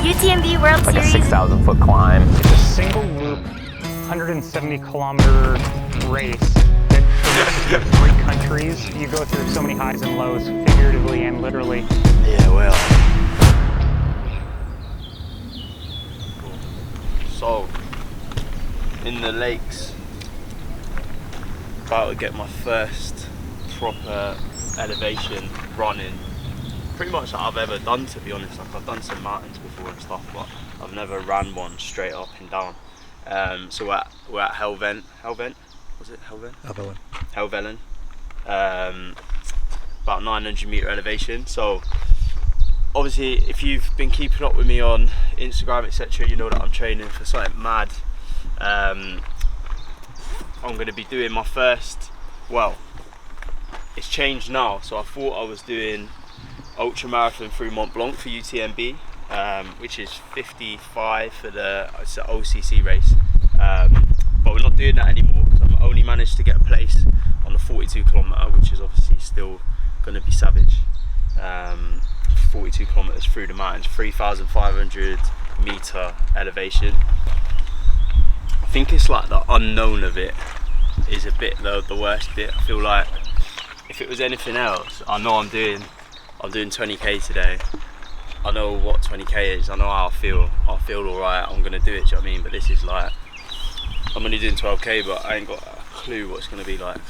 UTMB World like Series. a 6,000 foot climb. It's a single loop, 170-kilometer race that traverses through 3 countries. You go through so many highs and lows, figuratively and literally. Yeah, well. So, in the lakes, about to get my first proper elevation running. Pretty much that I've ever done, to be honest. Like, I've done some mountains before and stuff, but I've never ran one straight up and down. So we're at Helvellyn. Was it Helvellyn? Helvellyn. About 900 meter elevation. So obviously, if you've been keeping up with me on Instagram, etc., you know that I'm training for something mad. I'm going to be doing my first, well, it's changed now. So I thought I was doing ultra marathon through Mont Blanc for UTMB, which is 55 for it's an OCC race. But we're not doing that anymore because I've only managed to get a place on the 42 kilometer, which is obviously still going to be savage. 42 kilometers through the mountains, 3,500 meter elevation. I think it's like the unknown of it is a bit the worst bit. I feel like if it was anything else, I know I'm doing 20k today. I know what 20k is. I know how I feel. I'll feel alright. I'm gonna do it. Do you know what I mean? But this is like, I'm only doing 12k, but I ain't got a clue what it's gonna be like.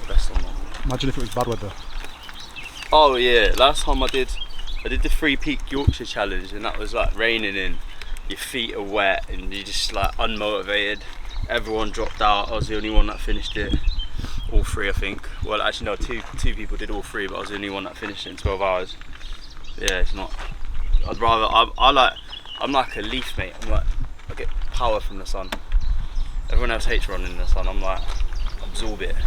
Best on that. Imagine if it was bad weather. Oh yeah, last time I did the 3 Peak Yorkshire Challenge, and that was like raining and your feet are wet and you're just like unmotivated. Everyone dropped out. I was the only one that finished it. All 3, I think. Well, actually no, two people did all 3, but I was the only one that finished it in 12 hours. Yeah, it's not. I'd rather. I'm like a leaf, mate. I get power from the sun. Everyone else hates running in the sun. I'm like, absorb it.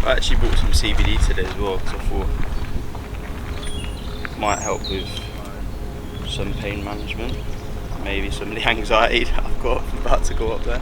I actually bought some CBD today as well because I thought it might help with some pain management, maybe some of the anxiety that I've got about to go up there.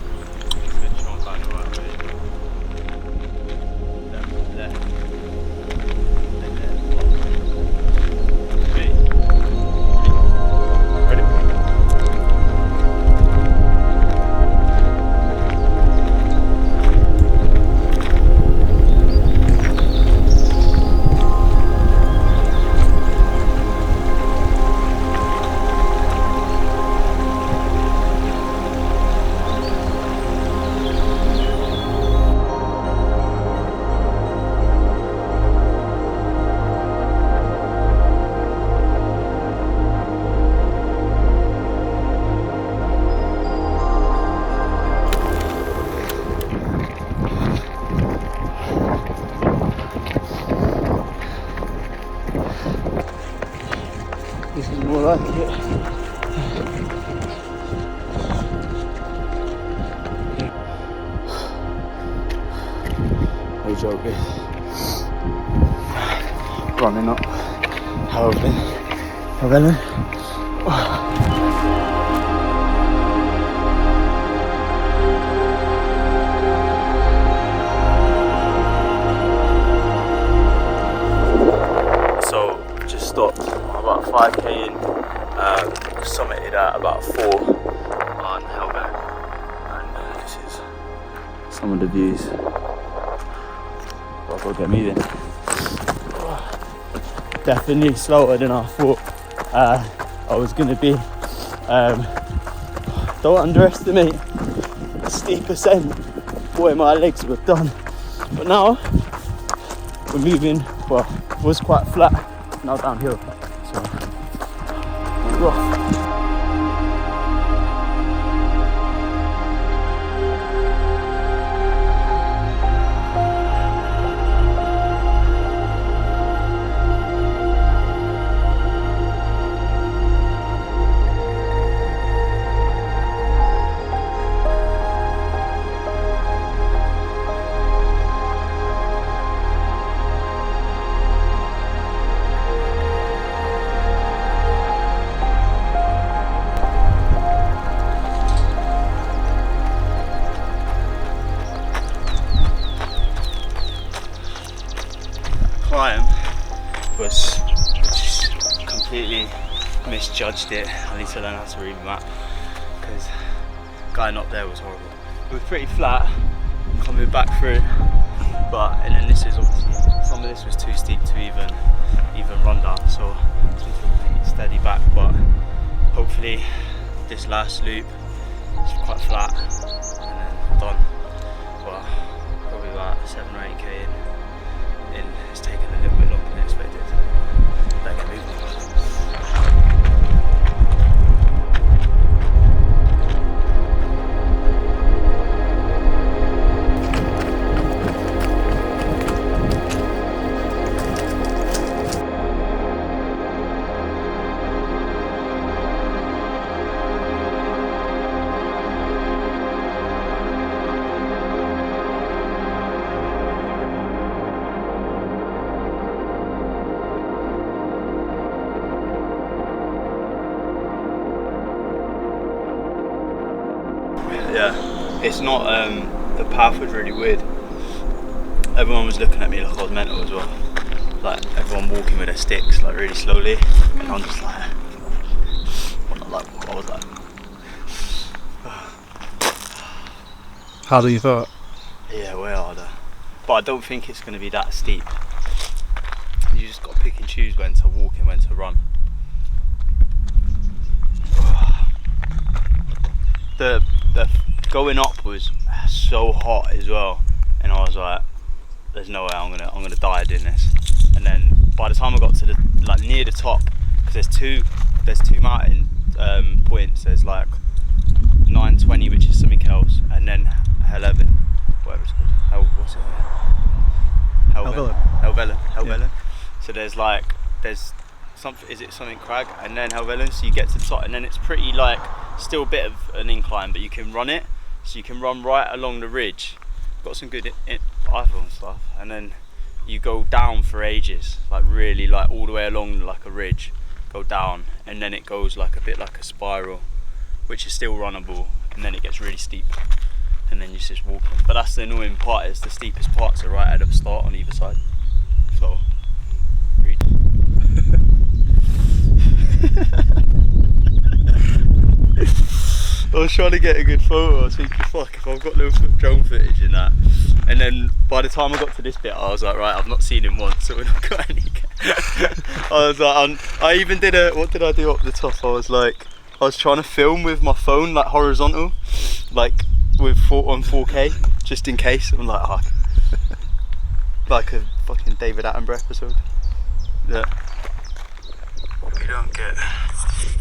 This is more like it. No joke, this. Running up Helvellyn. So just stopped. About 5k in, summited at about 4 on Helvellyn, and this is some of the views. I've got to get moving. Definitely slower than I thought I was going to be. Don't underestimate the steep ascent. Boy, my legs were done. But now we're moving. Well, it was quite flat, now downhill. So, rough. climb was just completely misjudged it. I need to learn how to read the map because going up there was horrible. It was pretty flat coming back through, and then this is obviously, some of this was too steep to even run down, so it's a steady back, but hopefully this last loop is quite flat and then done. But probably about 7 or 8k in. It's taken a little bit longer than expected. Better get moving. Yeah, it's not, the path was really weird. Everyone was looking at me like I was mental as well. Like everyone walking with their sticks like really slowly, and I'm just like, I was like, Harder you thought? yeah, way harder. But I don't think it's going to be that steep. You just got to pick and choose when to walk and when to run. The going up was so hot as well, and I was like, there's no way I'm gonna die doing this. And then by the time I got to the near the top, because there's two mountain points, there's like 920, which is something else, and then 11, whatever it's called. What's it? Helvellyn. Yeah. So there's something, is it something crag, and then Helvellyn, so you get to the top, and then it's pretty like still a bit of an incline, but you can run it, so you can run right along the ridge. Got some good iPhone stuff, and then you go down for ages, like really like all the way along like a ridge, go down, and then it goes like a bit like a spiral, which is still runnable, and then it gets really steep, and then you're just walking. But that's the annoying part, is the steepest parts are right at the start on either side. So read. I was trying to get a good photo. I was thinking, fuck, if I've got no drone footage in that. And then by the time I got to this bit, I was like, right, I've not seen him once, so we're not got any. I was like, I even did what did I do up the top? I was trying to film with my phone, like horizontal, like on 4K, just in case. I'm like, oh, like a fucking David Attenborough episode. Yeah. We don't get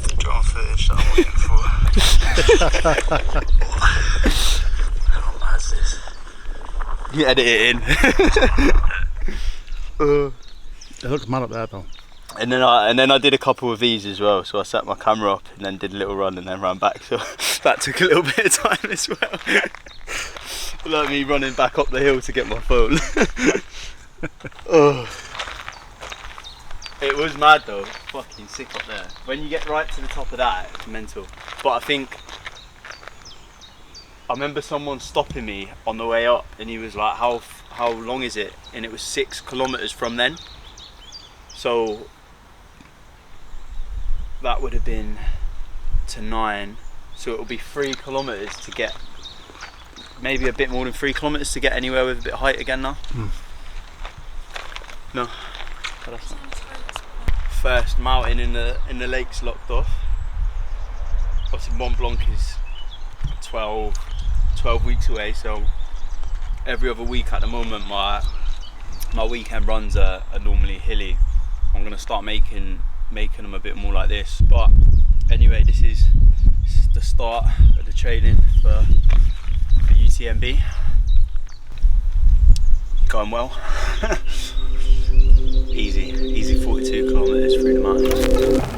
the drone footage that I'm looking for. How mad is this? You edit it in. It looks mad up there though. And then I did a couple of these as well. So I set my camera up and then did a little run and then ran back. So that took a little bit of time as well. Like me running back up the hill to get my phone. Oh. It was mad though, fucking sick up there. When you get right to the top of that, it's mental. But I think, I remember someone stopping me on the way up, and he was like, how long is it? And it was 6 kilometers from then. So that would have been to 9. So it'll be 3 kilometers to get, maybe a bit more than 3 kilometers to get anywhere with a bit of height again now. No, but that's not. First mountain in the lake's locked off. Obviously Mont Blanc is 12 weeks away, so every other week at the moment my weekend runs are normally hilly. I'm gonna start making them a bit more like this. But anyway, this is the start of the training for UTMB. Going well. Easy 42 kilometers through the mountains.